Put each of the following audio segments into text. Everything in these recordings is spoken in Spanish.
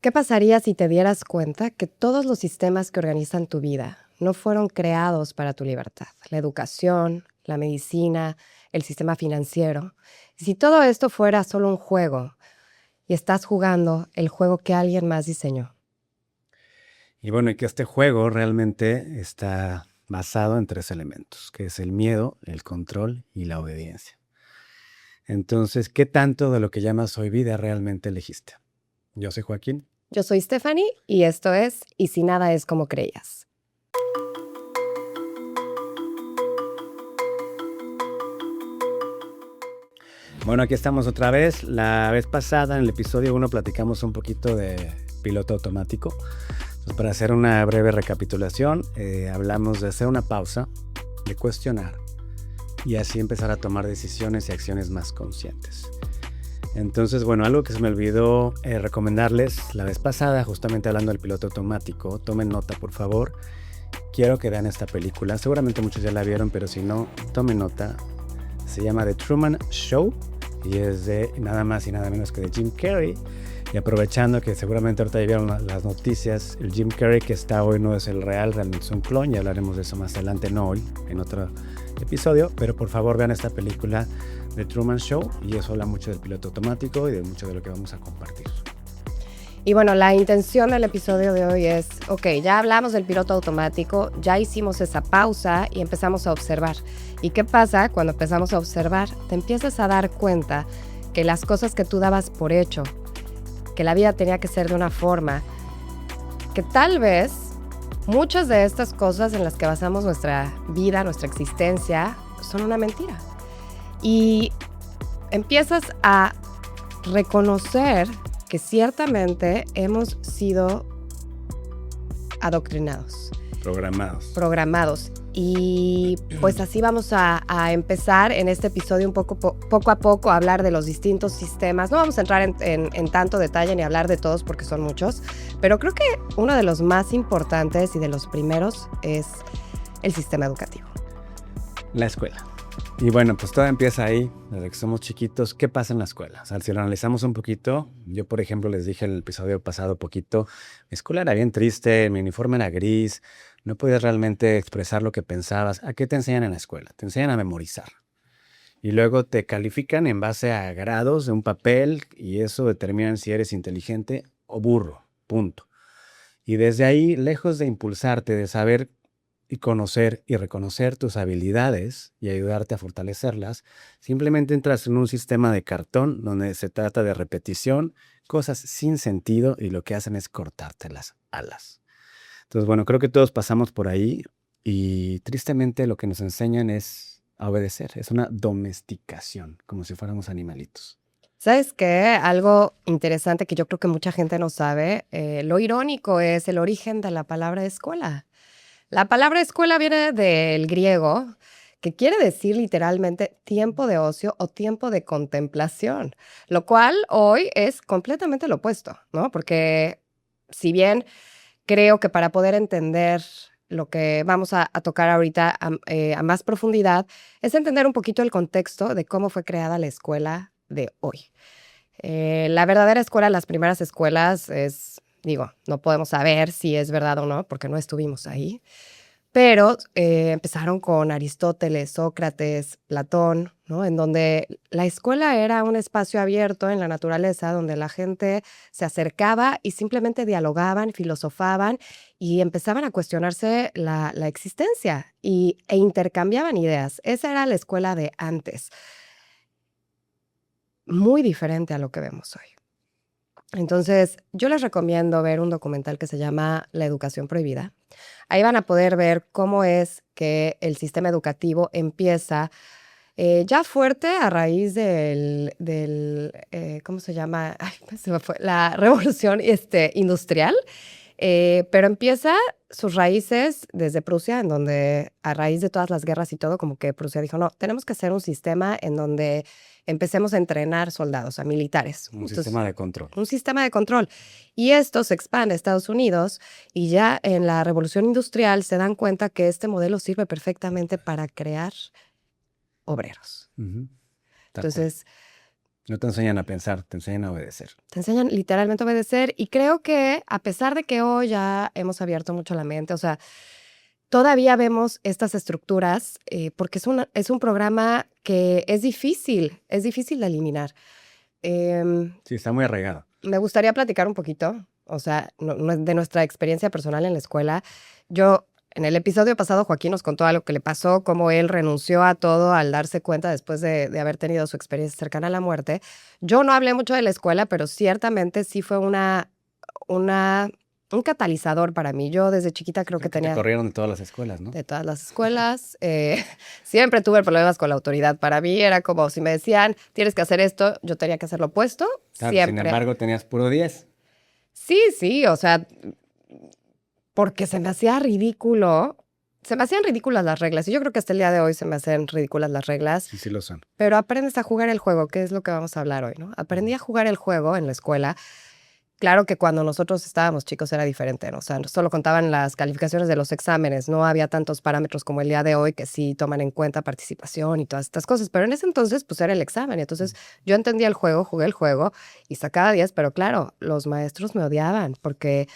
¿Qué pasaría si te dieras cuenta que todos los sistemas que organizan tu vida no fueron creados para tu libertad? La educación, la medicina, el sistema financiero. Si todo esto fuera solo un juego y estás jugando el juego que alguien más diseñó. Y bueno, y que este juego realmente está basado en 3 elementos, que es el miedo, el control y la obediencia. Entonces, ¿qué tanto de lo que llamas hoy vida realmente elegiste? Yo soy Joaquín. Yo soy Stephanie y esto es Y si nada es como creías. Bueno, aquí estamos otra vez. La vez pasada, en el episodio 1, platicamos un poquito de piloto automático. Entonces, para hacer una breve recapitulación, hablamos de hacer una pausa, de cuestionar y así empezar a tomar decisiones y acciones más conscientes. Entonces, bueno, algo que se me olvidó recomendarles la vez pasada, justamente hablando del piloto automático, tomen nota, por favor. Quiero que vean esta película. Seguramente muchos ya la vieron, pero si no, tomen nota. Se llama The Truman Show y es de nada más y nada menos que de Jim Carrey. Y aprovechando que seguramente ahorita ya vieron las noticias, el Jim Carrey que está hoy no es el real, realmente es un clon, y hablaremos de eso más adelante, no hoy, en otro episodio, pero por favor vean esta película de Truman Show y eso habla mucho del piloto automático y de mucho de lo que vamos a compartir. Y bueno, la intención del episodio de hoy es, ok, ya hablamos del piloto automático, ya hicimos esa pausa y empezamos a observar. ¿Y qué pasa cuando empezamos a observar? Te empiezas a dar cuenta que las cosas que tú dabas por hecho, que la vida tenía que ser de una forma, que tal vez muchas de estas cosas en las que basamos nuestra vida, nuestra existencia, son una mentira. Y empiezas a reconocer que ciertamente hemos sido adoctrinados. Programados. Y pues así vamos a empezar en este episodio un poco a poco a hablar de los distintos sistemas. No vamos a entrar en tanto detalle ni hablar de todos porque son muchos, pero creo que uno de los más importantes y de los primeros es el sistema educativo. La escuela. Y bueno, pues todo empieza ahí, desde que somos chiquitos. ¿Qué pasa en la escuela? O sea, si lo analizamos un poquito, yo por ejemplo les dije en el episodio pasado poquito, mi escuela era bien triste, mi uniforme era gris, no podías realmente expresar lo que pensabas. ¿A qué te enseñan en la escuela? Te enseñan a memorizar. Y luego te califican en base a grados de un papel y eso determina si eres inteligente o burro, punto. Y desde ahí, lejos de impulsarte, de saber y conocer y reconocer tus habilidades y ayudarte a fortalecerlas, simplemente entras en un sistema de cartón donde se trata de repetición, cosas sin sentido y lo que hacen es cortarte las alas. Entonces, bueno, creo que todos pasamos por ahí y tristemente lo que nos enseñan es a obedecer, es una domesticación, como si fuéramos animalitos. ¿Sabes qué? Algo interesante que yo creo que mucha gente no sabe, lo irónico es el origen de la palabra escuela. La palabra escuela viene del griego, que quiere decir literalmente tiempo de ocio o tiempo de contemplación, lo cual hoy es completamente lo opuesto, ¿no? Porque si bien creo que para poder entender lo que vamos a tocar ahorita a más profundidad, es entender un poquito el contexto de cómo fue creada la escuela de hoy. La verdadera escuela, las primeras escuelas no podemos saber si es verdad o no, porque no estuvimos ahí, pero empezaron con Aristóteles, Sócrates, Platón, ¿no? En donde la escuela era un espacio abierto en la naturaleza donde la gente se acercaba y simplemente dialogaban, filosofaban y empezaban a cuestionarse la existencia e intercambiaban ideas. Esa era la escuela de antes. Muy diferente a lo que vemos hoy. Entonces, yo les recomiendo ver un documental que se llama La educación prohibida. Ahí van a poder ver cómo es que el sistema educativo empieza ya fuerte a raíz ¿cómo se llama? Ay, se me fue. La revolución industrial. Pero empieza sus raíces desde Prusia, en donde a raíz de todas las guerras y todo, como que Prusia dijo, no, tenemos que hacer un sistema en donde empecemos a entrenar soldados, a militares. Sistema de control. Un sistema de control. Y esto se expande a Estados Unidos y ya en la revolución industrial se dan cuenta que este modelo sirve perfectamente para crear obreros. Uh-huh. Entonces, No te enseñan a pensar, te enseñan a obedecer. Te enseñan literalmente a obedecer y creo que a pesar de que hoy ya hemos abierto mucho la mente, o sea, todavía vemos estas estructuras porque es un programa que es difícil de eliminar. Sí, está muy arraigado. Me gustaría platicar un poquito, o sea, de nuestra experiencia personal en la escuela. Yo, en el episodio pasado, Joaquín nos contó algo que le pasó, cómo él renunció a todo al darse cuenta después de haber tenido su experiencia cercana a la muerte. Yo no hablé mucho de la escuela, pero ciertamente sí fue un catalizador para mí. Yo desde chiquita creo que Te tenía corrieron de todas las escuelas, ¿no? de todas las escuelas. Siempre tuve problemas con la autoridad. Para mí era como si me decían, tienes que hacer esto, yo tenía que hacer lo opuesto. Claro, sin Siempre. embargo, tenías puro 10. Sí, o sea, porque se me hacía ridículo. Se me hacían ridículas las reglas. Y yo creo que hasta el día de hoy se me hacen ridículas las reglas. Sí, sí lo son. Pero aprendes a jugar el juego, que es lo que vamos a hablar hoy, ¿no? Aprendí a jugar el juego en la escuela. Claro que cuando nosotros estábamos chicos era diferente, ¿no? O sea, solo contaban las calificaciones de los exámenes, no había tantos parámetros como el día de hoy que sí toman en cuenta participación y todas estas cosas, pero en ese entonces pues era el examen y entonces yo entendía el juego, jugué el juego y sacaba 10, pero claro, los maestros me odiaban porque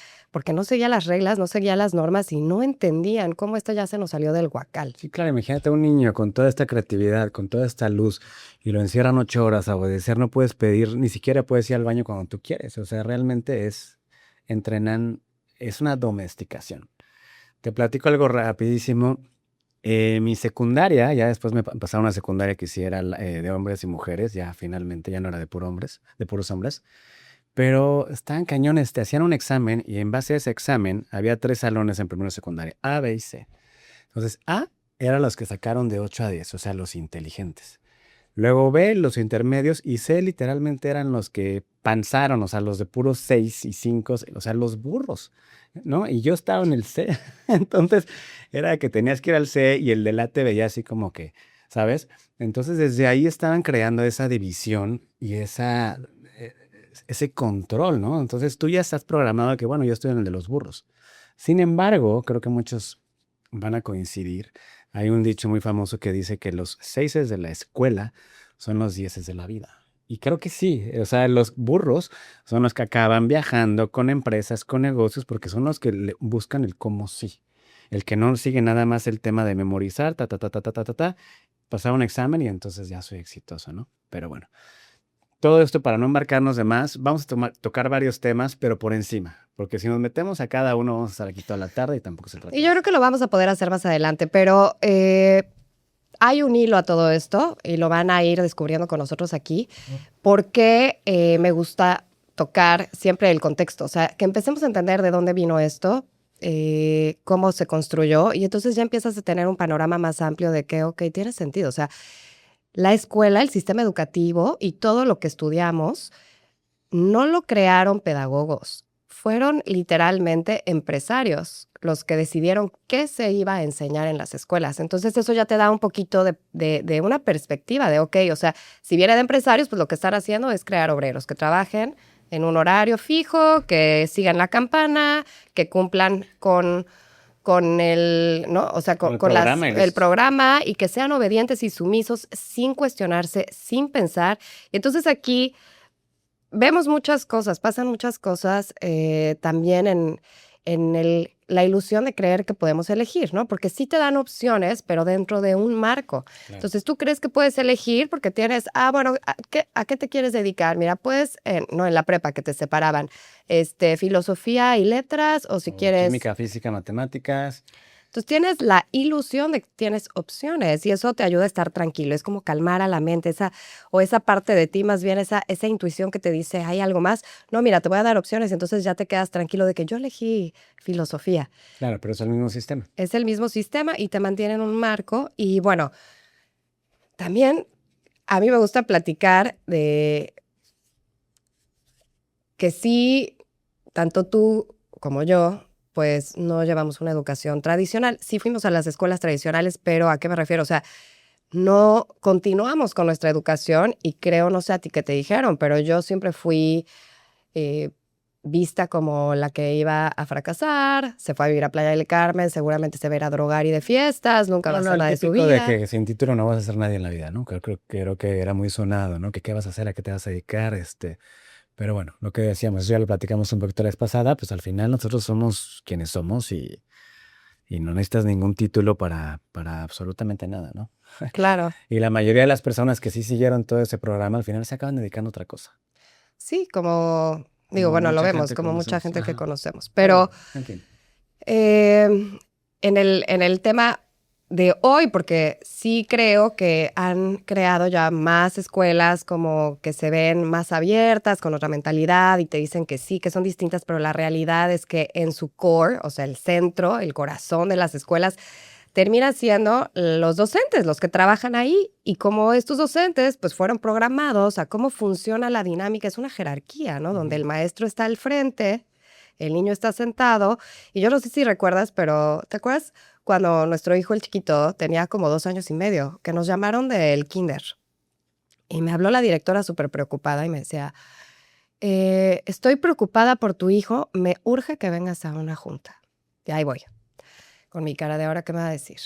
no seguía las reglas, no seguía las normas y no entendían cómo esto ya se nos salió del guacal. Sí, claro, imagínate a un niño con toda esta creatividad, con toda esta luz, y lo encierran 8 horas a obedecer, no puedes pedir, ni siquiera puedes ir al baño cuando tú quieres. O sea, realmente entrenan, es una domesticación. Te platico algo rapidísimo. Mi secundaria, ya después me pasaron a una secundaria que sí era de hombres y mujeres, ya finalmente, ya no era de puros hombres. Pero estaban cañones, te hacían un examen y en base a ese examen había 3 salones en primero y secundaria, A, B y C. Entonces, A eran los que sacaron de 8 a 10, o sea, los inteligentes. Luego B, los intermedios, y C literalmente eran los que panzaron, o sea, los de puros 6 y 5, o sea, los burros, ¿no? Y yo estaba en el C, entonces era que tenías que ir al C y el del A te veía así como que, ¿sabes? Entonces desde ahí estaban creando esa división y eh, ese control, ¿no? Entonces tú ya estás programado que, bueno, yo estoy en el de los burros. Sin embargo, creo que muchos van a coincidir. Hay un dicho muy famoso que dice que los 6 de la escuela son los 10 de la vida. Y creo que sí, o sea, los burros son los que acaban viajando con empresas, con negocios, porque son los que buscan el cómo sí. El que no sigue nada más el tema de memorizar, pasar un examen y entonces ya soy exitoso, ¿no? Pero bueno, todo esto para no embarcarnos de más, vamos a tocar varios temas, pero por encima, porque si nos metemos a cada uno vamos a estar aquí toda la tarde y tampoco se trata. Y yo creo que lo vamos a poder hacer más adelante, pero hay un hilo a todo esto y lo van a ir descubriendo con nosotros aquí, porque me gusta tocar siempre el contexto, o sea, que empecemos a entender de dónde vino esto, cómo se construyó, y entonces ya empiezas a tener un panorama más amplio de que, ok, tiene sentido, o sea, la escuela, el sistema educativo y todo lo que estudiamos no lo crearon pedagogos, fueron literalmente empresarios los que decidieron qué se iba a enseñar en las escuelas. Entonces eso ya te da un poquito de una perspectiva de, ok, o sea, si viene de empresarios, pues lo que están haciendo es crear obreros que trabajen en un horario fijo, que sigan la campana, que cumplan con el, ¿no? O sea, con el programa y que sean obedientes y sumisos sin cuestionarse, sin pensar. Y entonces aquí vemos muchas cosas, pasan muchas cosas también en la ilusión de creer que podemos elegir, ¿no? Porque sí te dan opciones, pero dentro de un marco. Claro. Entonces tú crees que puedes elegir porque tienes, bueno, ¿a qué te quieres dedicar? Mira, pues, no en la prepa que te separaban, filosofía y letras, o si quieres... Química, física, matemáticas... Entonces tienes la ilusión de que tienes opciones y eso te ayuda a estar tranquilo. Es como calmar a la mente, esa parte de ti, más bien esa intuición que te dice, hay algo más. No, mira, te voy a dar opciones y entonces ya te quedas tranquilo de que yo elegí filosofía. Claro, pero es el mismo sistema. Es el mismo sistema y te mantiene en un marco. Y bueno, también a mí me gusta platicar de que sí, tanto tú como yo, pues no llevamos una educación tradicional. Sí fuimos a las escuelas tradicionales, pero ¿a qué me refiero? O sea, no continuamos con nuestra educación y creo, no sé a ti qué te dijeron, pero yo siempre fui vista como la que iba a fracasar, se fue a vivir a Playa del Carmen, seguramente se va a ir a drogar y de fiestas, nunca va a No, hacer el nada de su típico de vida. que sin título no vas a ser nadie en la vida, ¿no? Creo que era muy sonado, ¿no? Que qué vas a hacer, a qué te vas a dedicar, Pero bueno, lo que decíamos, eso ya lo platicamos un poquito la vez pasada, pues al final nosotros somos quienes somos y no necesitas ningún título para absolutamente nada, ¿no? Claro, Y la mayoría de las personas que sí siguieron todo ese programa al final se acaban dedicando a otra cosa, sí, como digo, como bueno, lo mucha vemos, gente como mucha conocemos. gente que Ajá. conocemos. Pero Pero bueno, en fin. en el tema de hoy, porque sí creo que han creado ya más escuelas como que se ven más abiertas, con otra mentalidad y te dicen que sí, que son distintas, pero la realidad es que en su core, o sea, el centro, el corazón de las escuelas, termina siendo los docentes, los que trabajan ahí. Y como estos docentes, pues fueron programados a cómo funciona la dinámica, es una jerarquía, ¿no? Donde el maestro está al frente, el niño está sentado. Y yo no sé si recuerdas, pero ¿te acuerdas cuando nuestro hijo, el chiquito, tenía como 2 años y medio, que nos llamaron del kinder? Y me habló la directora súper preocupada y me decía, estoy preocupada por tu hijo, me urge que vengas a una junta. Y ahí voy, con mi cara de ahora, ¿qué me va a decir?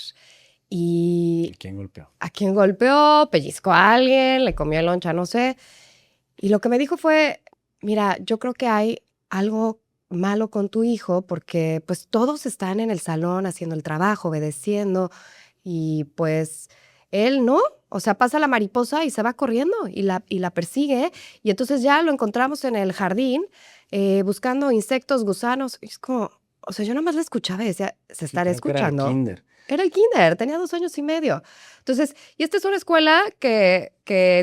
¿Y Y quién golpeó? a quién golpeó, pellizcó a alguien, le comió el loncha, no sé. Y lo que me dijo fue, mira, yo creo que hay algo malo con tu hijo porque pues todos están en el salón haciendo el trabajo, obedeciendo y pues él no, o sea, pasa la mariposa y se va corriendo y la persigue y entonces ya lo encontramos en el jardín buscando insectos, gusanos. Y es como, o sea, yo nomás le escuchaba y decía, ¿se Sí, estará creo que era el escuchando? kinder. Era el kinder, tenía 2 años y medio. Entonces, y esta es una escuela que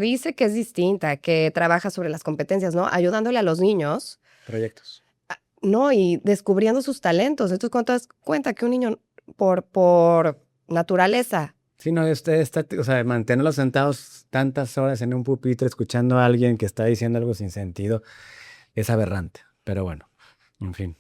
dice que es distinta, que trabaja sobre las competencias, ¿no? Ayudándole a los niños, Proyectos. ¿no? Y descubriendo sus talentos. Entonces, cuando te das cuenta que un niño, por naturaleza, Sí, no, o sea, mantenerlos sentados tantas horas en un pupitre escuchando a alguien que está diciendo algo sin sentido es aberrante. Pero bueno, en fin.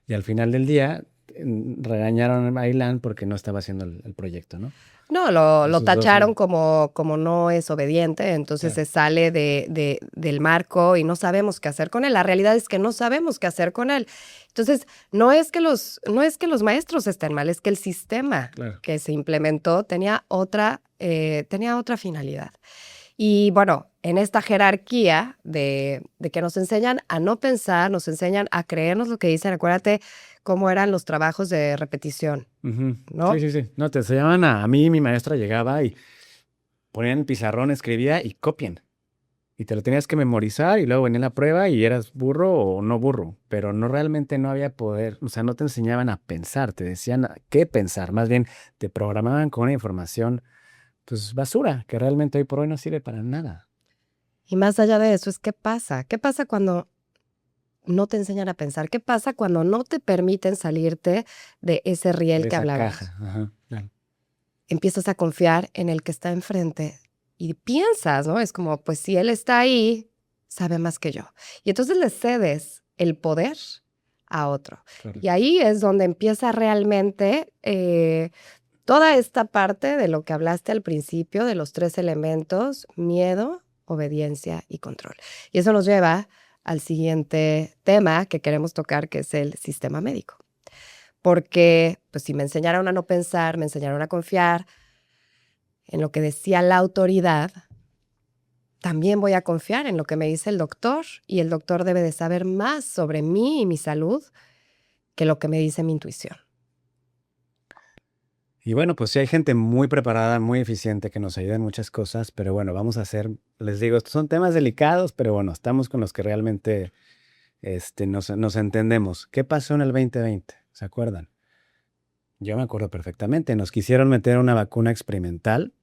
Y al final del día regañaron a Ilan porque no estaba haciendo el proyecto, ¿no? no, De lo sus dos. tacharon como no es obediente, entonces Claro. se sale del marco y no sabemos qué hacer con él. La realidad es que no sabemos qué hacer con él. Entonces, no es que los maestros estén mal, es que el sistema Claro. que se implementó tenía otra finalidad. Y bueno, en esta jerarquía de que nos enseñan a no pensar, nos enseñan a creernos lo que dicen, acuérdate cómo eran los trabajos de repetición, Ujú. Sí, ¿no? sí, sí. No, te enseñaban a mí, mi maestra llegaba y ponían el pizarrón, escribía y copien. Y te lo tenías que memorizar y luego venía la prueba y eras burro o no burro, pero no realmente no había poder, o sea, no te enseñaban a pensar, te decían qué pensar, más bien te programaban con una información, pues basura, que realmente hoy por hoy no sirve para nada. Y más allá de eso es qué pasa. ¿Qué pasa cuando no te enseñan a pensar? ¿Qué pasa cuando no te permiten salirte de ese riel De que esa hablábamos? caja. Ajá, claro. Empiezas a confiar en el que está enfrente y piensas, ¿no? Es como, pues si él está ahí, sabe más que yo. Y entonces le cedes el poder a otro. Y Correcto. ahí es donde empieza realmente toda esta parte de lo que hablaste al principio, de los 3 elementos: miedo, obediencia y control. Y eso nos lleva al siguiente tema que queremos tocar, que es el sistema médico. Porque, pues, si me enseñaron a no pensar, me enseñaron a confiar en lo que decía la autoridad, también voy a confiar en lo que me dice el doctor, y el doctor debe de saber más sobre mí y mi salud que lo que me dice mi intuición. Y bueno, pues sí hay gente muy preparada, muy eficiente que nos ayuda en muchas cosas, pero bueno, vamos a hacer, les digo, estos son temas delicados, pero bueno, estamos con los que realmente nos entendemos. ¿Qué pasó en el 2020? ¿Se acuerdan? Yo me acuerdo perfectamente. Nos quisieron meter una vacuna experimental,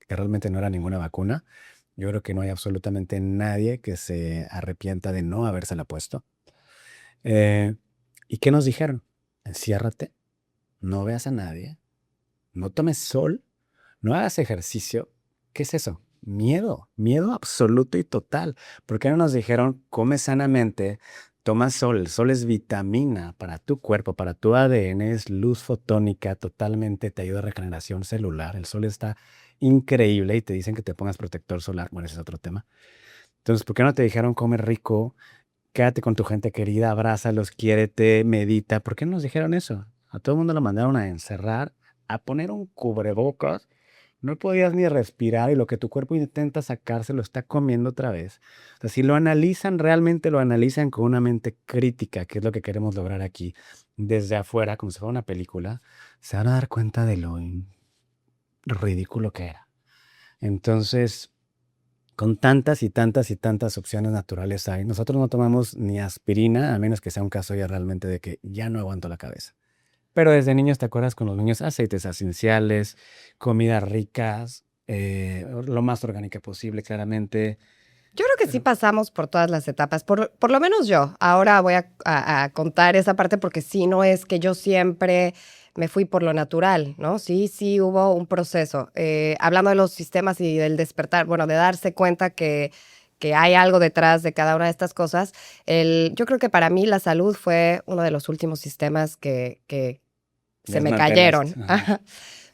que realmente no era ninguna vacuna. Yo creo que no hay absolutamente nadie que se arrepienta de no habérsela puesto. Eh, ¿Y qué nos dijeron? Enciérrate, no veas a nadie, no tomes sol, no hagas ejercicio. ¿Qué es eso? Miedo, miedo absoluto y total. ¿Por qué no nos dijeron come sanamente, toma sol? El sol es vitamina para tu cuerpo, para tu ADN, es luz fotónica, totalmente te ayuda a regeneración celular. El sol está increíble y te dicen que te pongas protector solar. Bueno, ese es otro tema. Entonces, ¿por qué no te dijeron come rico? quédate con tu gente querida, abrázalos, quiérete, medita. ¿Por qué no nos dijeron eso? A todo el mundo lo mandaron a encerrar, a poner un cubrebocas. No podías ni respirar y lo que tu cuerpo intenta sacarse lo está comiendo otra vez. O sea, si lo analizan, realmente lo analizan con una mente crítica, que es lo que queremos lograr aquí, desde afuera, como si fuera una película, se van a dar cuenta de lo ridículo que era. Entonces, con tantas y tantas y tantas opciones naturales hay, nosotros no tomamos ni aspirina, a menos que sea un caso ya realmente de que ya no aguanto la cabeza. Pero desde niños, ¿te acuerdas con los niños? Aceites esenciales, comidas ricas, lo más orgánica posible, claramente. Yo creo que sí pasamos por todas las etapas, por lo menos yo. Ahora voy a contar esa parte porque sí, no es que yo siempre me fui por lo natural, ¿no? Sí, sí hubo un proceso. Hablando de los sistemas y del despertar, bueno, de darse cuenta que hay algo detrás de cada una de estas cosas. Yo creo que para mí la salud fue uno de los últimos sistemas que se me cayeron. Ajá.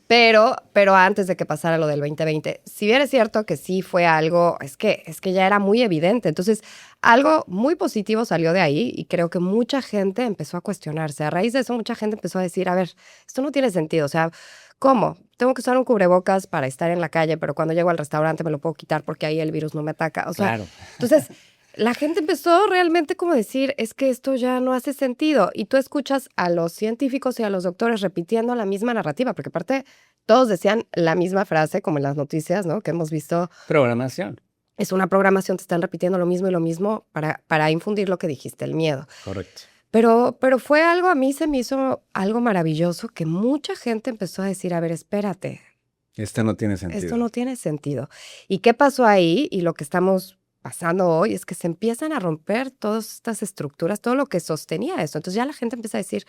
Pero antes de que pasara lo del 2020, si bien es cierto que sí fue algo, es que ya era muy evidente. Entonces, algo muy positivo salió de ahí y creo que mucha gente empezó a cuestionarse. A raíz de eso, mucha gente empezó a decir, a ver, esto no tiene sentido. O sea, ¿cómo? Tengo que usar un cubrebocas para estar en la calle, pero cuando llego al restaurante me lo puedo quitar porque ahí el virus no me ataca. O sea, Claro. entonces la gente empezó realmente como a decir, es que esto ya no hace sentido. Y tú escuchas a los científicos y a los doctores repitiendo la misma narrativa, porque aparte todos decían la misma frase, como en las noticias, ¿no? Que hemos visto, Programación. es una programación, te están repitiendo lo mismo y lo mismo para infundir lo que dijiste, el miedo. Correcto. Pero fue algo, a mí se me hizo algo maravilloso que mucha gente empezó a decir, a ver, espérate, Esto no tiene sentido. esto no tiene sentido. ¿Y qué pasó ahí? Y lo que estamos pasando hoy es que se empiezan a romper todas estas estructuras, todo lo que sostenía esto. Entonces ya la gente empieza a decir,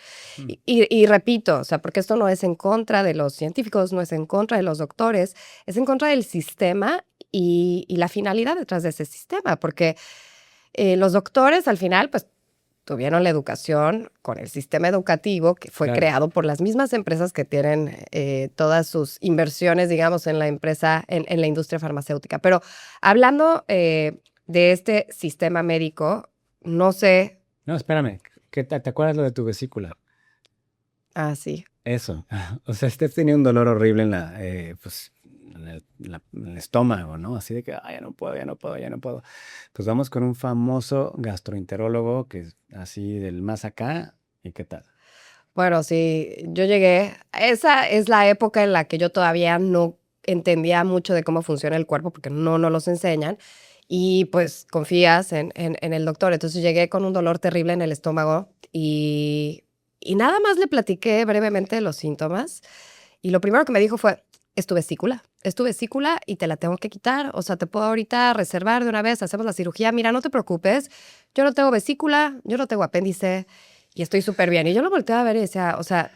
y repito, o sea, porque esto no es en contra de los científicos, no es en contra de los doctores, es en contra del sistema y la finalidad detrás de ese sistema, porque los doctores al final, pues tuvieron la educación con el sistema educativo que fue Claro. creado por las mismas empresas que tienen todas sus inversiones, digamos, en la empresa, en la industria farmacéutica. Pero hablando de este sistema médico, no sé. No, espérame. ¿Te acuerdas lo de tu vesícula? Ah, sí. Eso. O sea, tenía un dolor horrible en pues, en el estómago, ¿no? Así de que, ya no puedo, ya no puedo, ya no puedo. Pues vamos con un famoso gastroenterólogo que es así del más acá. ¿Y qué tal? Bueno, sí, yo llegué. Esa es la época en la que yo todavía no entendía mucho de cómo funciona el cuerpo, porque no nos los enseñan. Y pues confías en el doctor. Entonces llegué con un dolor terrible en el estómago y nada más le platiqué brevemente los síntomas. Y lo primero que me dijo fue, es tu vesícula y te la tengo que quitar. O sea, te puedo ahorita reservar de una vez, hacemos la cirugía. Mira, no te preocupes, yo no tengo vesícula, yo no tengo apéndice y estoy súper bien. Y yo lo volteé a ver y decía, o sea,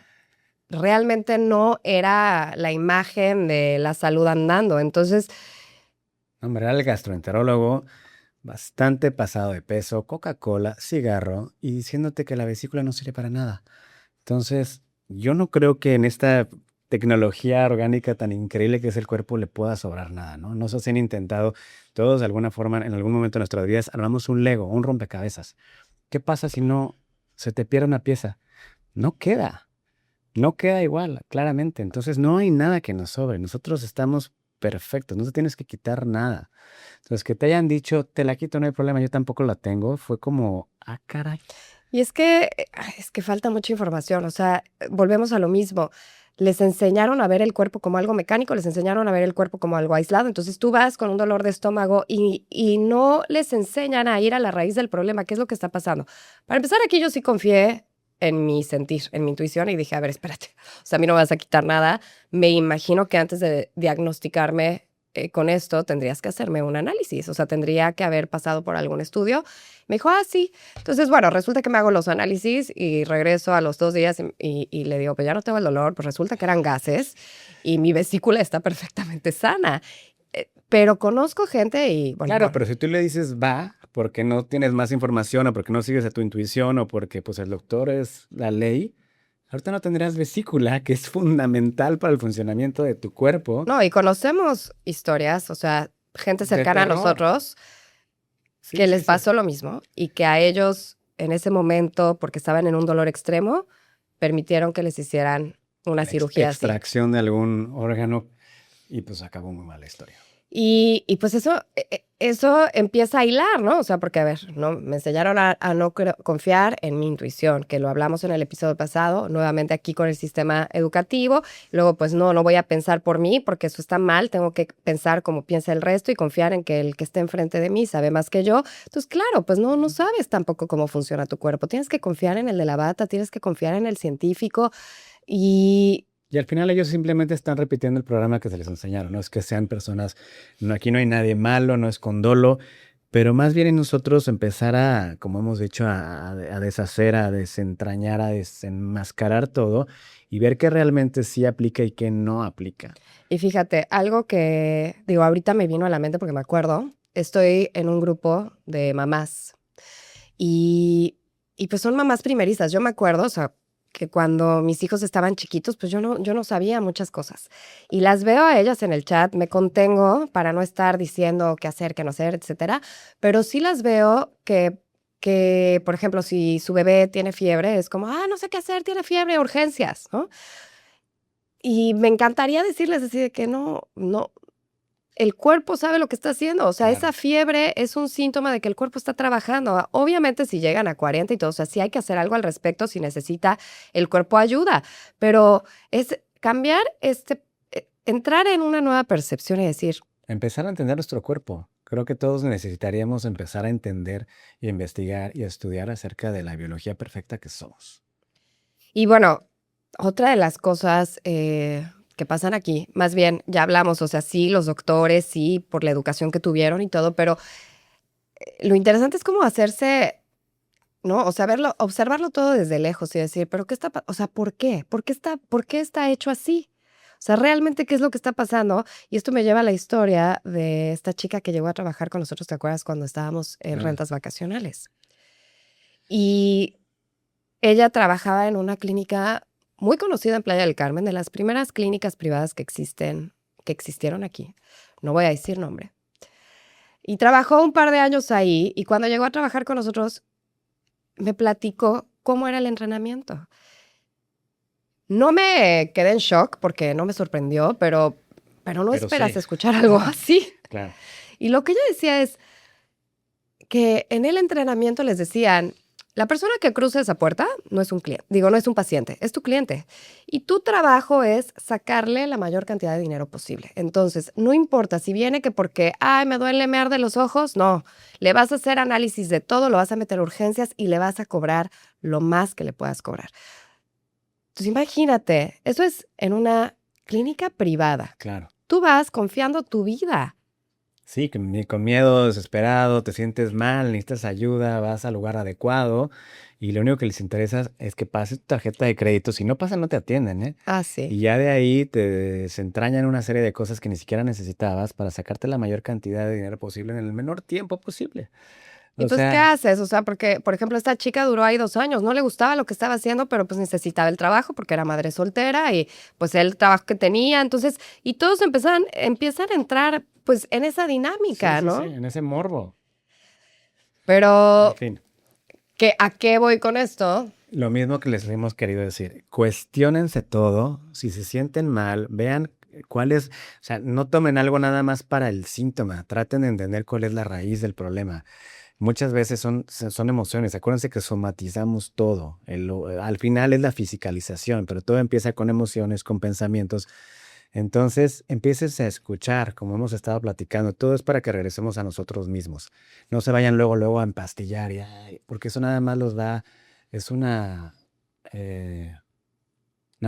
realmente no era la imagen de la salud andando. Entonces, Hombre, era el gastroenterólogo bastante pasado de peso, Coca-Cola, cigarro y diciéndote que la vesícula no sirve para nada. Entonces, yo no creo que en esta tecnología orgánica tan increíble que es el cuerpo le pueda sobrar nada, ¿no? No se han intentado, todos de alguna forma, en algún momento de nuestras vidas, armamos un Lego, un rompecabezas. ¿Qué pasa si no se te pierde una pieza? No queda, no queda igual, claramente. Entonces, no hay nada que nos sobre. Nosotros estamos perfectos, no te tienes que quitar nada. Entonces, que te hayan dicho, te la quito, no hay problema, yo tampoco la tengo, fue como, caray. y es que falta mucha información. O sea, volvemos a lo mismo. Les enseñaron a ver el cuerpo como algo mecánico, les enseñaron a ver el cuerpo como algo aislado. Entonces tú vas con un dolor de estómago y no les enseñan a ir a la raíz del problema, qué es lo que está pasando. Para empezar, aquí yo sí confié en mi sentir, en mi intuición y dije, a ver, espérate, o sea, a mí no me vas a quitar nada. Me imagino que antes de diagnosticarme con esto tendrías que hacerme un análisis, o sea, tendría que haber pasado por algún estudio. Me dijo, sí. Entonces, bueno, resulta que me hago los análisis y regreso a los 2 días y le digo, pues ya no tengo el dolor, pues resulta que eran gases y mi vesícula está perfectamente sana. Pero conozco gente y, bueno. Claro, pero si tú le dices va, porque no tienes más información o porque no sigues a tu intuición o porque pues el doctor es la ley, ahorita no tendrás vesícula, que es fundamental para el funcionamiento de tu cuerpo. No, y conocemos historias, o sea, gente De cercana a terror. nosotros Sí, que sí, les sí. pasó lo mismo y que a ellos en ese momento, porque estaban en un dolor extremo, permitieron que les hicieran una cirugía así. Extracción de algún órgano y pues acabó muy mal la historia. Y pues eso empieza a hilar, ¿no? O sea, porque a ver, ¿no? Me enseñaron a no confiar en mi intuición, que lo hablamos en el episodio pasado, nuevamente aquí con el sistema educativo. Luego, pues no voy a pensar por mí porque eso está mal, tengo que pensar como piensa el resto y confiar en que el que esté enfrente de mí sabe más que yo. Entonces, claro, pues no sabes tampoco cómo funciona tu cuerpo. Tienes que confiar en el de la bata, tienes que confiar en el científico y Y al final ellos simplemente están repitiendo el programa que se les enseñaron. No es que sean personas, no, aquí no hay nadie malo, no es con dolo, pero más bien en nosotros empezar a, como hemos dicho, a deshacer, a desentrañar, a desenmascarar todo y ver qué realmente sí aplica y qué no aplica. Y fíjate, algo que digo, ahorita me vino a la mente porque me acuerdo, estoy en un grupo de mamás y pues son mamás primerizas. Yo me acuerdo, o sea, que cuando mis hijos estaban chiquitos, pues yo no sabía muchas cosas. Y las veo a ellas en el chat, me contengo para no estar diciendo qué hacer, qué no hacer, etcétera, pero sí las veo que, por ejemplo, si su bebé tiene fiebre, es como, no sé qué hacer, tiene fiebre, urgencias, ¿no? Y me encantaría decirles así de que no, el cuerpo sabe lo que está haciendo. O sea, esa Claro. fiebre es un síntoma de que el cuerpo está trabajando. Obviamente, si llegan a 40 y todo, o sea, sí hay que hacer algo al respecto si necesita el cuerpo ayuda. Pero es cambiar entrar en una nueva percepción y decir, Empezar a entender nuestro cuerpo. Creo que todos necesitaríamos empezar a entender y investigar y estudiar acerca de la biología perfecta que somos. y bueno, otra de las cosas que pasan aquí, más bien, ya hablamos, o sea, sí, los doctores, sí, por la educación que tuvieron y todo, pero lo interesante es cómo hacerse, ¿no? O sea, observarlo todo desde lejos y decir, pero o sea, ¿por qué? ¿Por qué está hecho así? O sea, realmente, ¿qué es lo que está pasando? Y esto me lleva a la historia de esta chica que llegó a trabajar con nosotros, ¿te acuerdas? Cuando estábamos en Claro. rentas vacacionales. Y ella trabajaba en una clínica muy conocida en Playa del Carmen, de las primeras clínicas privadas que existieron aquí. No voy a decir nombre. Y trabajó un par de años ahí y cuando llegó a trabajar con nosotros, me platicó cómo era el entrenamiento. No me quedé en shock porque no me sorprendió, pero no Pero esperas sí, escuchar algo así. claro. Y lo que ella decía es que en el entrenamiento les decían, la persona que cruza esa puerta no es un cliente, digo, no es un paciente, es tu cliente. Y tu trabajo es sacarle la mayor cantidad de dinero posible. Entonces, no importa si viene que porque, me duele, me arde los ojos, no. Le vas a hacer análisis de todo, lo vas a meter a urgencias y le vas a cobrar lo más que le puedas cobrar. Entonces, imagínate, eso es en una clínica privada. Claro. Tú vas confiando tu vida. Sí, con miedo, desesperado, te sientes mal, necesitas ayuda, vas al lugar adecuado y lo único que les interesa es que pases tu tarjeta de crédito. Si no pasa, no te atienden, ¿eh? Sí. Y ya de ahí te desentrañan una serie de cosas que ni siquiera necesitabas para sacarte la mayor cantidad de dinero posible en el menor tiempo posible. Y O pues, ¿qué sea, haces? O sea, porque, por ejemplo, esta chica duró ahí 2 años, no le gustaba lo que estaba haciendo, pero pues necesitaba el trabajo porque era madre soltera y pues el trabajo que tenía. Entonces, y todos empiezan a entrar pues en esa sí, dinámica, sí, sí, ¿no? en ese morbo. En Pero, fin, ¿a qué voy con esto? lo mismo que les hemos querido decir, cuestiónense todo, si se sienten mal, vean cuál es, o sea, no tomen algo nada más para el síntoma, traten de entender cuál es la raíz del problema. Muchas veces son emociones, acuérdense que somatizamos todo, al final es la fisicalización, pero todo empieza con emociones, con pensamientos. Entonces, empieces a escuchar, como hemos estado platicando, todo es para que regresemos a nosotros mismos. No se vayan luego a empastillar, porque eso nada más es nada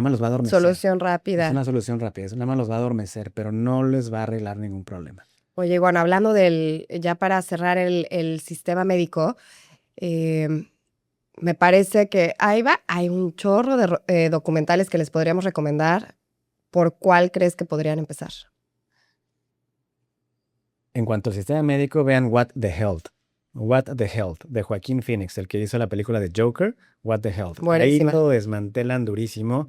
más los va a adormecer. Solución Es rápida. una solución rápida, eso nada más los va a adormecer, pero no les va a arreglar ningún problema. Oye, bueno, hablando ya para cerrar el sistema médico, eh, me parece que hay un chorro de documentales que les podríamos recomendar. ¿Por cuál crees que podrían empezar? En cuanto al sistema médico, vean What the Health. What the Health, de Joaquín Phoenix, el que hizo la película de Joker, What the Health. Ahí Buenísima. lo desmantelan durísimo.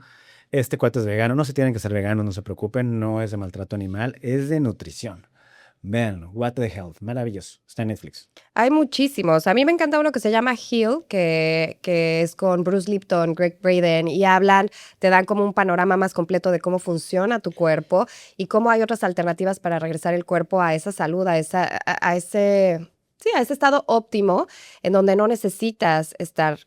Este cuate es vegano, no se tienen que ser veganos, no se preocupen, no es de maltrato animal, es de nutrición. Vean, What the Health, maravilloso, está en Netflix. Hay muchísimos. A mí me encanta uno que se llama Heal, que es con Bruce Lipton, Greg Braden, y hablan, te dan como un panorama más completo de cómo funciona tu cuerpo y cómo hay otras alternativas para regresar el cuerpo a esa salud, a ese, sí, a ese estado óptimo en donde no necesitas estar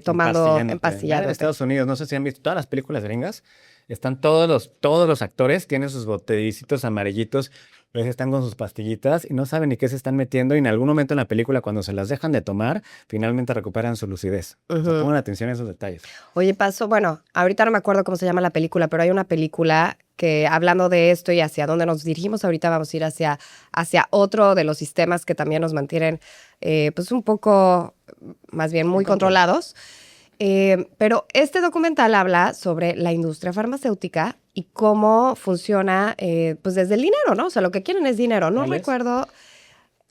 tomando Vean, en empastillándote. Estados Unidos, no sé si han visto todas las películas gringas, están todos los actores, tienen sus botellicitos amarillitos, pues están con sus pastillitas y no saben ni qué se están metiendo y en algún momento en la película cuando se las dejan de tomar, finalmente recuperan su lucidez. O sea, pongan atención a esos detalles. Oye, bueno, ahorita no me acuerdo cómo se llama la película, pero hay una película que hablando de esto y hacia dónde nos dirigimos ahorita, vamos a ir hacia otro de los sistemas que también nos mantienen pues un poco, más bien muy controlados. Pero este documental habla sobre la industria farmacéutica y cómo funciona pues desde el dinero, ¿no? O sea, lo que quieren es dinero. No recuerdo.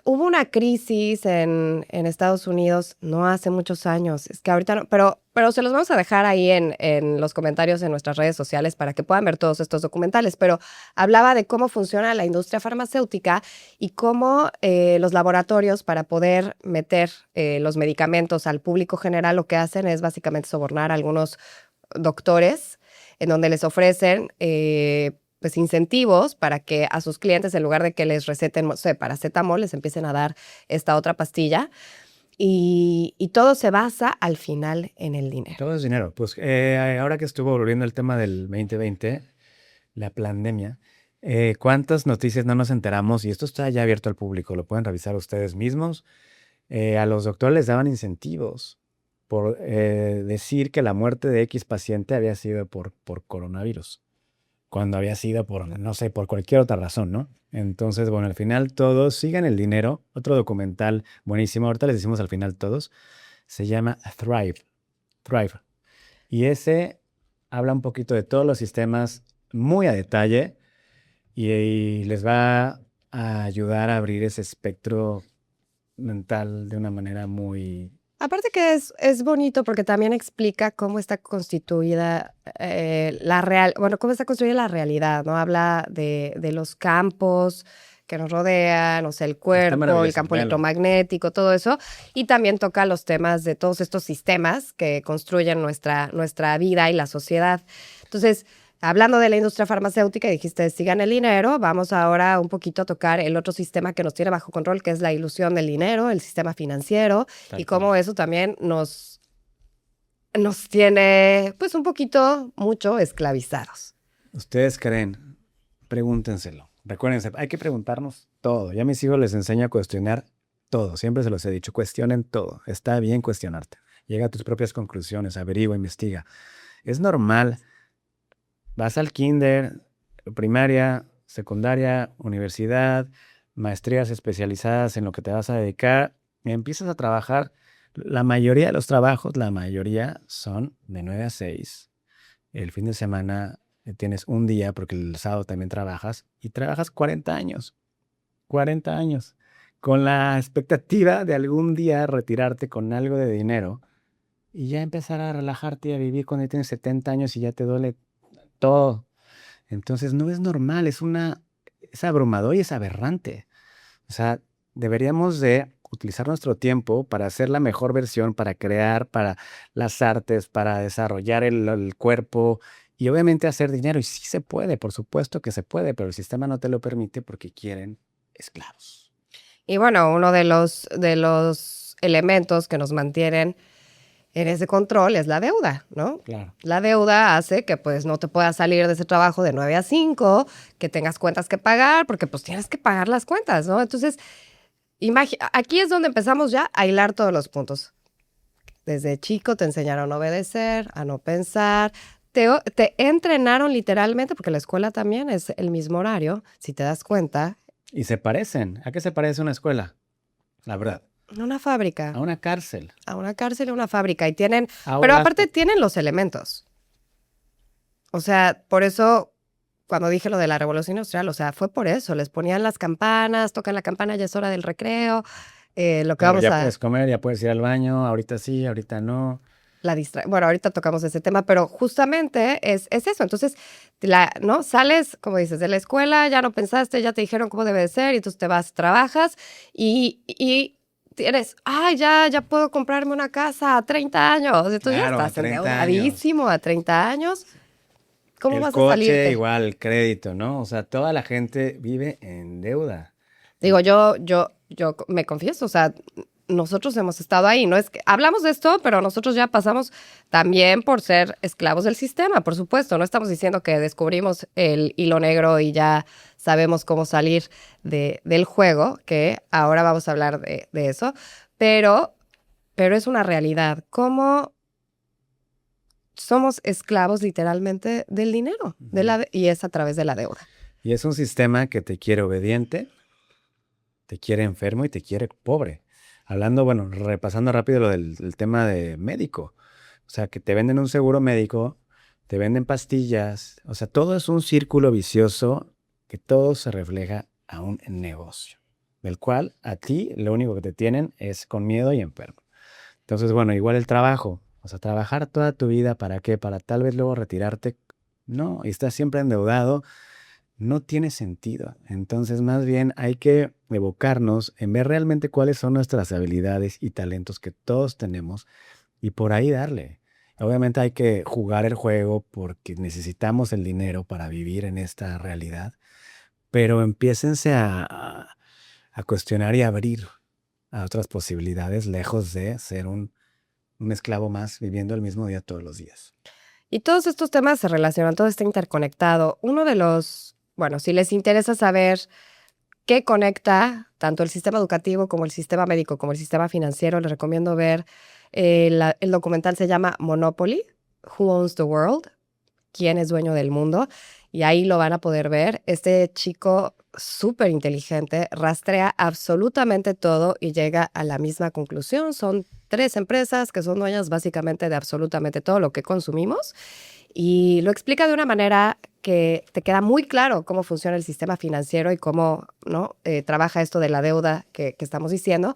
Hubo una crisis en Estados Unidos no hace muchos años. Es que ahorita no, pero se los vamos a dejar ahí en los comentarios en nuestras redes sociales para que puedan ver todos estos documentales. Pero hablaba de cómo funciona la industria farmacéutica y cómo los laboratorios para poder meter los medicamentos al público general lo que hacen es básicamente sobornar a algunos doctores en donde les ofrecen pues incentivos para que a sus clientes, en lugar de que les receten, no sé, paracetamol, les empiecen a dar esta otra pastilla. Y todo se basa al final en el dinero. Todo es dinero. Pues ahora que estuvo volviendo el tema del 2020, la pandemia, ¿cuántas noticias no nos enteramos? Y esto está ya abierto al público, lo pueden revisar ustedes mismos. A los doctores les daban incentivos por decir que la muerte de X paciente había sido por coronavirus, cuando había sido por, no sé, por cualquier otra razón, ¿no? Entonces, bueno, al final todos sigan el dinero. Otro documental buenísimo, ahorita les decimos al final todos, se llama Thrive. Y ese habla un poquito de todos los sistemas muy a detalle y les va a ayudar a abrir ese espectro mental de una manera muy... Aparte que es bonito porque también explica cómo está constituida cómo está construida la realidad, ¿no? Habla de los campos que nos rodean, o sea, el cuerpo, el campo electromagnético, todo eso. Y también toca los temas de todos estos sistemas que construyen nuestra vida y la sociedad. Entonces, hablando de la industria farmacéutica, dijiste, sigan el dinero, vamos ahora un poquito a tocar el otro sistema que nos tiene bajo control, que es la ilusión del dinero, el sistema financiero, y cómo eso también nos tiene, pues, un poquito, mucho esclavizados. ¿Ustedes creen? Pregúntenselo. Recuérdense, hay que preguntarnos todo. Ya a mis hijos les enseño a cuestionar todo. Siempre se los he dicho, cuestionen todo. Está bien cuestionarte. Llega a tus propias conclusiones, averigua, investiga. Es normal. Vas al kinder, primaria, secundaria, universidad, maestrías especializadas en lo que te vas a dedicar, y empiezas a trabajar. La mayoría de los trabajos, son de 9 a 6. El fin de semana tienes un día, porque el sábado también trabajas, y trabajas 40 años. 40 años. Con la expectativa de algún día retirarte con algo de dinero y ya empezar a relajarte y a vivir cuando tienes 70 años y ya te duele todo. Entonces no es normal, es abrumador y es aberrante. O sea, deberíamos de utilizar nuestro tiempo para hacer la mejor versión, para crear, para las artes, para desarrollar el cuerpo y obviamente hacer dinero. Y sí se puede, por supuesto que se puede, pero el sistema no te lo permite porque quieren esclavos. Y bueno, uno de los elementos que nos mantienen en ese control es la deuda, ¿no? Claro. La deuda hace que pues no te puedas salir de ese trabajo de 9 a 5, que tengas cuentas que pagar, porque pues tienes que pagar las cuentas, ¿no? Entonces, aquí es donde empezamos ya a hilar todos los puntos. Desde chico te enseñaron a obedecer, a no pensar, te entrenaron literalmente, porque la escuela también es el mismo horario, si te das cuenta. Y se parecen. ¿A qué se parece una escuela? La verdad. A una fábrica. A una cárcel. A una cárcel y una fábrica. Y tienen, pero aparte tienen los elementos. O sea, por eso, cuando dije lo de la revolución industrial, o sea, fue por eso. Les ponían las campanas, tocan la campana, ya es hora del recreo. Lo que Claro, vamos ya puedes comer, ya puedes ir al baño, ahorita sí, ahorita no. Bueno, ahorita tocamos ese tema, pero justamente es eso. Entonces, ¿no? Sales, como dices, de la escuela, ya no pensaste, ya te dijeron cómo debe de ser, y entonces te vas, trabajas y tienes, ya puedo comprarme una casa a 30 años. Entonces ya Claro, a estás 30 años. endeudadísimo a 30 años. ¿Cómo El vas a coche, salirte? igual, el crédito, ¿no? O sea, toda la gente vive en deuda. Digo, yo me confieso, o sea, nosotros hemos estado ahí, no es que hablamos de esto, pero nosotros ya pasamos también por ser esclavos del sistema, por supuesto. No estamos diciendo que descubrimos el hilo negro y ya sabemos cómo salir del juego, que ahora vamos a hablar de eso, pero es una realidad. ¿Cómo somos esclavos literalmente del dinero? Y es a través de la deuda. Y es un sistema que te quiere obediente, te quiere enfermo y te quiere pobre. Hablando, bueno, repasando rápido lo del tema de médico. O sea, que te venden un seguro médico, te venden pastillas. O sea, todo es un círculo vicioso que todo se refleja a un negocio, del cual a ti lo único que te tienen es con miedo y enfermo. Entonces, bueno, igual el trabajo. O sea, trabajar toda tu vida, ¿para qué? Para tal vez luego retirarte. No, y estás siempre endeudado. No tiene sentido. Entonces, más bien hay que evocarnos en ver realmente cuáles son nuestras habilidades y talentos que todos tenemos y por ahí darle. Obviamente hay que jugar el juego porque necesitamos el dinero para vivir en esta realidad, pero empiécense a cuestionar y abrir a otras posibilidades lejos de ser un esclavo más viviendo el mismo día todos los días. Y todos estos temas se relacionan, todo está interconectado. Bueno, si les interesa saber qué conecta tanto el sistema educativo como el sistema médico como el sistema financiero, les recomiendo ver el documental, se llama Monopoly, Who Owns the World, ¿Quién es dueño del mundo? Y ahí lo van a poder ver. Este chico súper inteligente rastrea absolutamente todo y llega a la misma conclusión. Son 3 empresas que son dueñas básicamente de absolutamente todo lo que consumimos y lo explica de una manera que te queda muy claro cómo funciona el sistema financiero y cómo, ¿no? Trabaja esto de la deuda que estamos diciendo.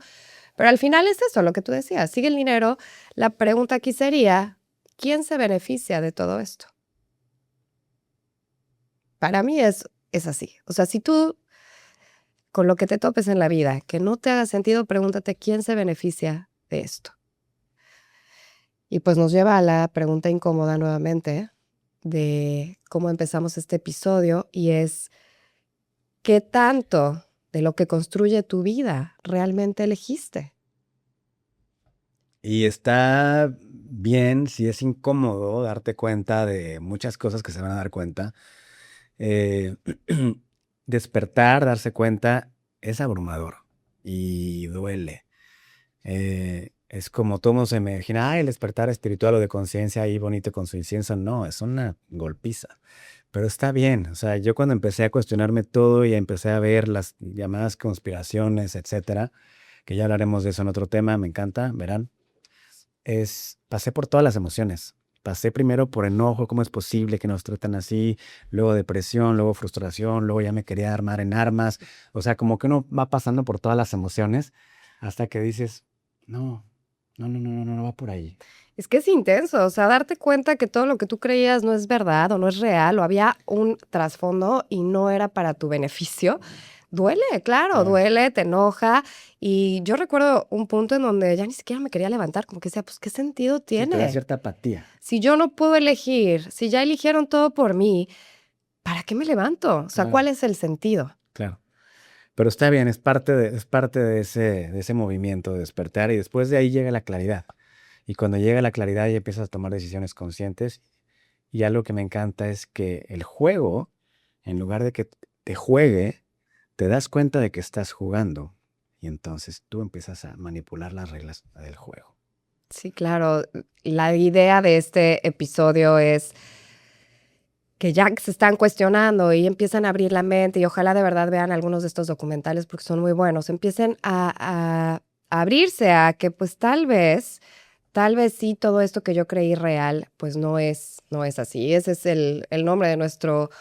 Pero al final es eso, lo que tú decías, sigue el dinero. La pregunta aquí sería, ¿quién se beneficia de todo esto? Para mí es así. O sea, si tú, con lo que te topes en la vida, que no te haga sentido, pregúntate quién se beneficia de esto. Y pues nos lleva a la pregunta incómoda nuevamente de cómo empezamos este episodio y es, ¿qué tanto de lo que construye tu vida realmente elegiste? Y está bien, si es incómodo darte cuenta de muchas cosas que se van a dar cuenta. Eh, despertar, darse cuenta, es abrumador y duele. Es como todo mundo se imagina, el despertar espiritual o de conciencia ahí bonito con su incienso. No, es una golpiza. Pero está bien. O sea, yo cuando empecé a cuestionarme todo y empecé a ver las llamadas conspiraciones, etcétera, que ya hablaremos de eso en otro tema, me encanta, verán. Pasé por todas las emociones. Pasé primero por enojo, cómo es posible que nos tratan así, luego depresión, luego frustración, luego ya me quería armar en armas. O sea, como que uno va pasando por todas las emociones hasta que dices, no, no va por ahí. Es que es intenso, o sea, darte cuenta que todo lo que tú creías no es verdad o no es real o había un trasfondo y no era para tu beneficio. Duele, claro, duele, te enoja. Y yo recuerdo un punto en donde ya ni siquiera me quería levantar, como que decía, pues, ¿qué sentido Sí, te da tiene? cierta apatía. Si yo no puedo elegir, si ya eligieron todo por mí, ¿para qué me levanto? O sea, Claro, ¿cuál es el sentido? claro. Pero está bien, es parte de ese movimiento de despertar y después de ahí llega la claridad. Y cuando llega la claridad ya empiezas a tomar decisiones conscientes. Y algo que me encanta es que el juego, en lugar de que te juegue, te das cuenta de que estás jugando. Y entonces tú empiezas a manipular las reglas del juego. Sí, claro. La idea de este episodio es que ya se están cuestionando y empiezan a abrir la mente y ojalá de verdad vean algunos de estos documentales porque son muy buenos, empiecen a abrirse a que pues tal vez sí todo esto que yo creí real pues no es así. Ese es el nombre de nuestro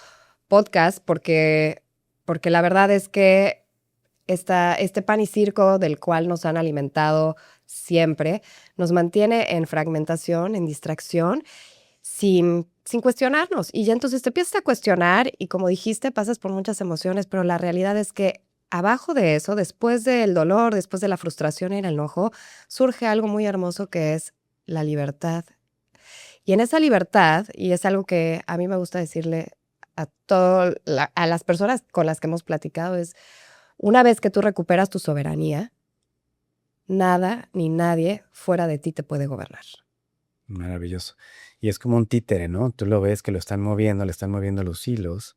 podcast porque la verdad es que este pan y circo del cual nos han alimentado siempre, nos mantiene en fragmentación, en distracción, sin cuestionarnos. Y ya entonces te empiezas a cuestionar y como dijiste, pasas por muchas emociones, pero la realidad es que abajo de eso, después del dolor, después de la frustración y el enojo, surge algo muy hermoso que es la libertad. Y en esa libertad, y es algo que a mí me gusta decirle a las personas con las que hemos platicado, es una vez que tú recuperas tu soberanía, nada ni nadie fuera de ti te puede gobernar. Maravilloso. Y es como un títere, ¿no? Tú lo ves que lo están moviendo, le están moviendo los hilos.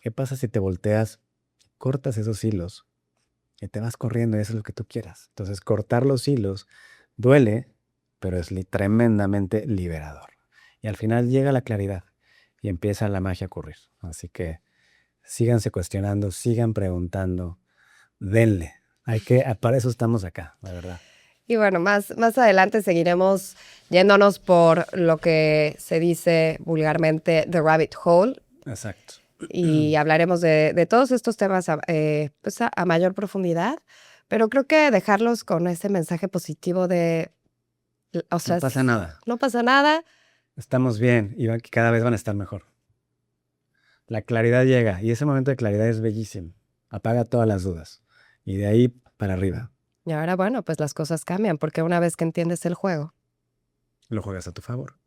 ¿Qué pasa si te volteas, cortas esos hilos y te vas corriendo y eso es lo que tú quieras? Entonces, cortar los hilos duele, pero es tremendamente liberador. Y al final llega la claridad y empieza la magia a ocurrir. Así que síganse cuestionando, sigan preguntando, denle. Para eso estamos acá, la verdad. Y bueno, más adelante seguiremos yéndonos por lo que se dice vulgarmente the rabbit hole. Exacto. Y hablaremos de todos estos temas pues a mayor profundidad, pero creo que dejarlos con ese mensaje positivo de, o sea, No pasa nada. No pasa nada. Estamos bien y cada vez van a estar mejor. La claridad llega y ese momento de claridad es bellísimo. Apaga todas las dudas y de ahí para arriba. Y ahora, bueno, pues las cosas cambian porque una vez que entiendes el juego, Lo juegas a tu favor.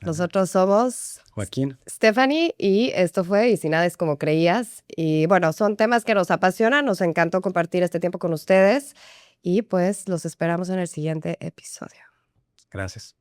nosotros somos Joaquín. Stephanie y esto fue Y si nada es como creías. Y bueno, son temas que nos apasionan, nos encantó compartir este tiempo con ustedes y pues los esperamos en el siguiente episodio. Gracias.